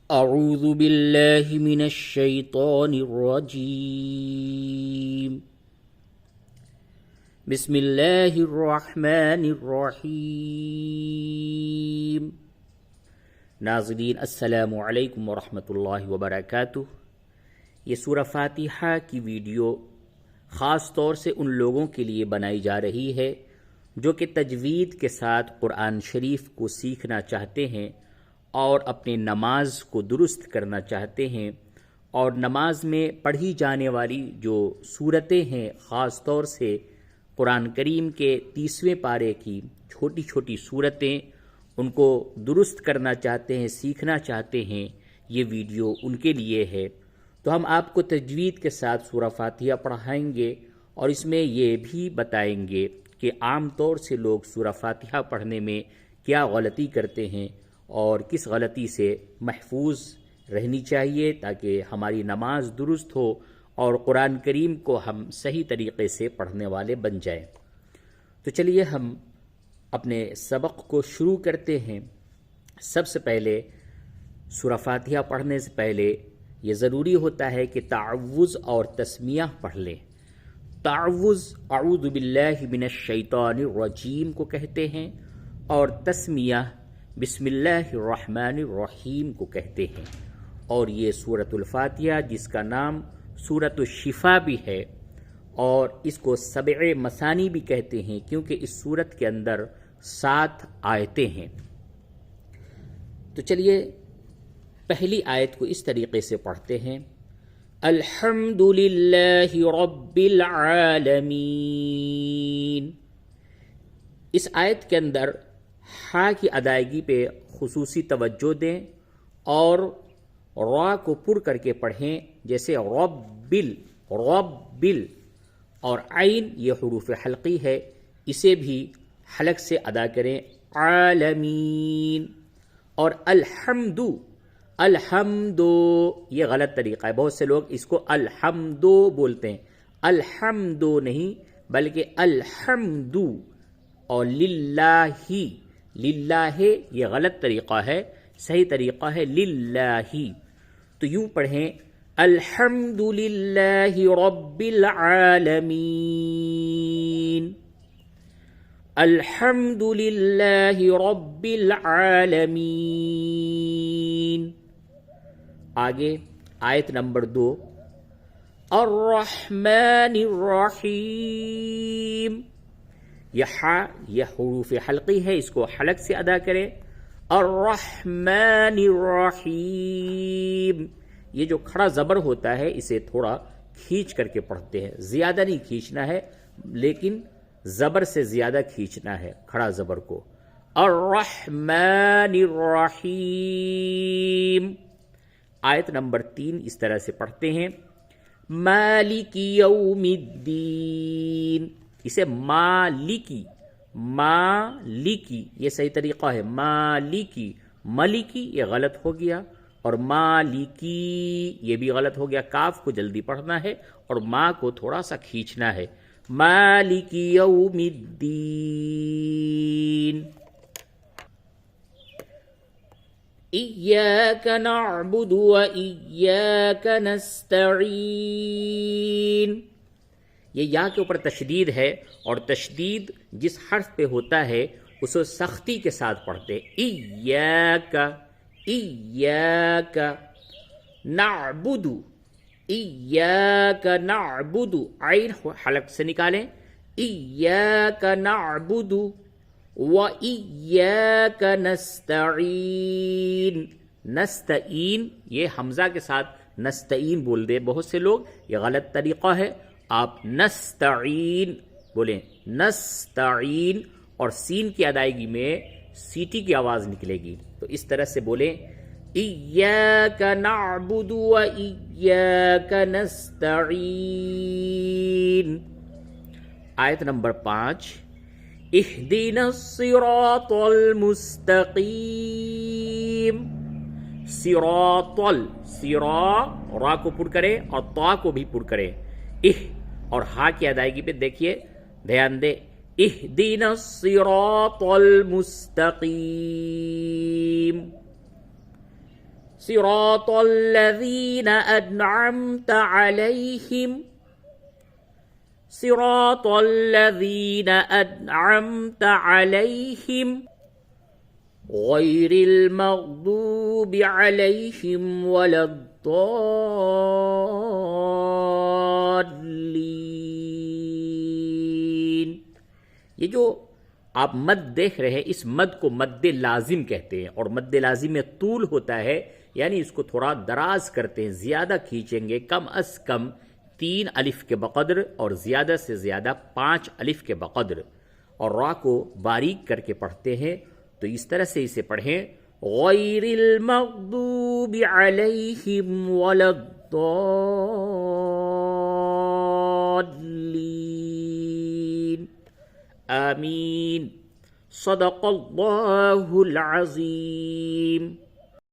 اعوذ باللہ من الشیطان الرجیم بسم اللہ الرحمن الرحیم۔ ناظرین السلام علیکم ورحمۃ اللہ وبرکاتہ۔ یہ سورہ فاتحہ کی ویڈیو خاص طور سے ان لوگوں کے لیے بنائی جا رہی ہے جو کہ تجوید کے ساتھ قرآن شریف کو سیکھنا چاہتے ہیں اور اپنے نماز کو درست کرنا چاہتے ہیں، اور نماز میں پڑھی جانے والی جو صورتیں ہیں، خاص طور سے قرآن کریم کے 30ویں پارے کی چھوٹی چھوٹی صورتیں، ان کو درست کرنا چاہتے ہیں، سیکھنا چاہتے ہیں، یہ ویڈیو ان کے لیے ہے۔ تو ہم آپ کو تجوید کے ساتھ سورہ فاتحہ پڑھائیں گے اور اس میں یہ بھی بتائیں گے کہ عام طور سے لوگ سورہ فاتحہ پڑھنے میں کیا غلطی کرتے ہیں اور کس غلطی سے محفوظ رہنی چاہیے تاکہ ہماری نماز درست ہو اور قرآن کریم کو ہم صحیح طریقے سے پڑھنے والے بن جائیں۔ تو چلیے ہم اپنے سبق کو شروع کرتے ہیں۔ سب سے پہلے سورہ فاتحہ پڑھنے سے پہلے یہ ضروری ہوتا ہے کہ تعوذ اور تسمیہ پڑھ لیں۔ تعوذ اعوذ باللہ من الشیطان الرجیم کو کہتے ہیں اور تسمیہ بسم اللہ الرحمن الرحیم کو کہتے ہیں، اور یہ سورۃ الفاتحہ جس کا نام سورۃ الشفا بھی ہے، اور اس کو سبع مثانی بھی کہتے ہیں کیونکہ اس سورت کے اندر 7 آیتیں ہیں۔ تو چلیے پہلی آیت کو اس طریقے سے پڑھتے ہیں: الحمد للہ رب العالمین۔ اس آیت کے اندر ہا کی ادائیگی پہ خصوصی توجہ دیں اور را کو پر کر کے پڑھیں، جیسے ربل ربل، اور عین یہ حروف حلقی ہے، اسے بھی حلق سے ادا کریں، عالمین۔ اور الحمد الحمد یہ غلط طریقہ ہے، بہت سے لوگ اس کو الحمد بولتے ہیں، الحمد نہیں بلکہ الحمد، اور للہ للہ یہ غلط طریقہ ہے، صحیح طریقہ ہے للہ۔ تو یوں پڑھیں الحمد للہ رب العالمین، الحمد للہ رب العالمین۔ آگے آیت نمبر 2، الرحمن الرحیم۔ یہ حروف حلقی ہے، اس کو حلق سے ادا کریں، الرحمن الرحیم۔ یہ جو کھڑا زبر ہوتا ہے اسے تھوڑا کھینچ کر کے پڑھتے ہیں، زیادہ نہیں کھینچنا ہے لیکن زبر سے زیادہ کھینچنا ہے کھڑا زبر کو، الرحمن الرحیم۔ آیت نمبر 3 اس طرح سے پڑھتے ہیں، مالک یوم الدین۔ اسے مالکی مالکی یہ صحیح طریقہ ہے، مالکی ملکی یہ غلط ہو گیا، اور مالکی یہ بھی غلط ہو گیا، کاف کو جلدی پڑھنا ہے اور ما کو تھوڑا سا کھینچنا ہے، مالک یوم الدین۔ ایاک نعبد و ایاک نستعین۔ یہ یا کے اوپر تشدید ہے، اور تشدید جس حرف پہ ہوتا ہے اسے سختی کے ساتھ پڑھتے ہیں، ایاک ایاک نعبد، ایاک نعبد، عین حلق سے نکالیں، ایاک نعبد و ایاک نستعین۔ نستعین یہ حمزہ کے ساتھ نستعین بول دے بہت سے لوگ، یہ غلط طریقہ ہے، آپ نستعین بولیں، نستعین، اور سین کی ادائیگی میں سیٹی کی آواز نکلے گی، تو اس طرح سے بولیں، ایاک نعبد و ایاک نستعین۔ آیت نمبر 5، اہدنا الصراط المستقیم۔ صراط سرا را کو پر کریں اور طا کو بھی پر کریں، اور ہا کی ادائیگی پہ دیکھیے، دھیان دے، اہدنا الصراط المستقیم۔ صراط الذين أنعمت عليهم صراط الذين أنعمت عليهم غير المغضوب عليهم ولا الضالين. یہ جو آپ مد دیکھ رہے ہیں اس مد کو مد لازم کہتے ہیں، اور مد لازم میں طول ہوتا ہے، یعنی اس کو تھوڑا دراز کرتے ہیں، زیادہ کھینچیں گے، کم از کم 3 الف کے بقدر اور زیادہ سے زیادہ 5 الف کے بقدر، اور را کو باریک کر کے پڑھتے ہیں. تو اس طرح سے اسے پڑھیں غیر المغضوب علیہم ولا الضالین. آمین. صدق اللہ العظیم.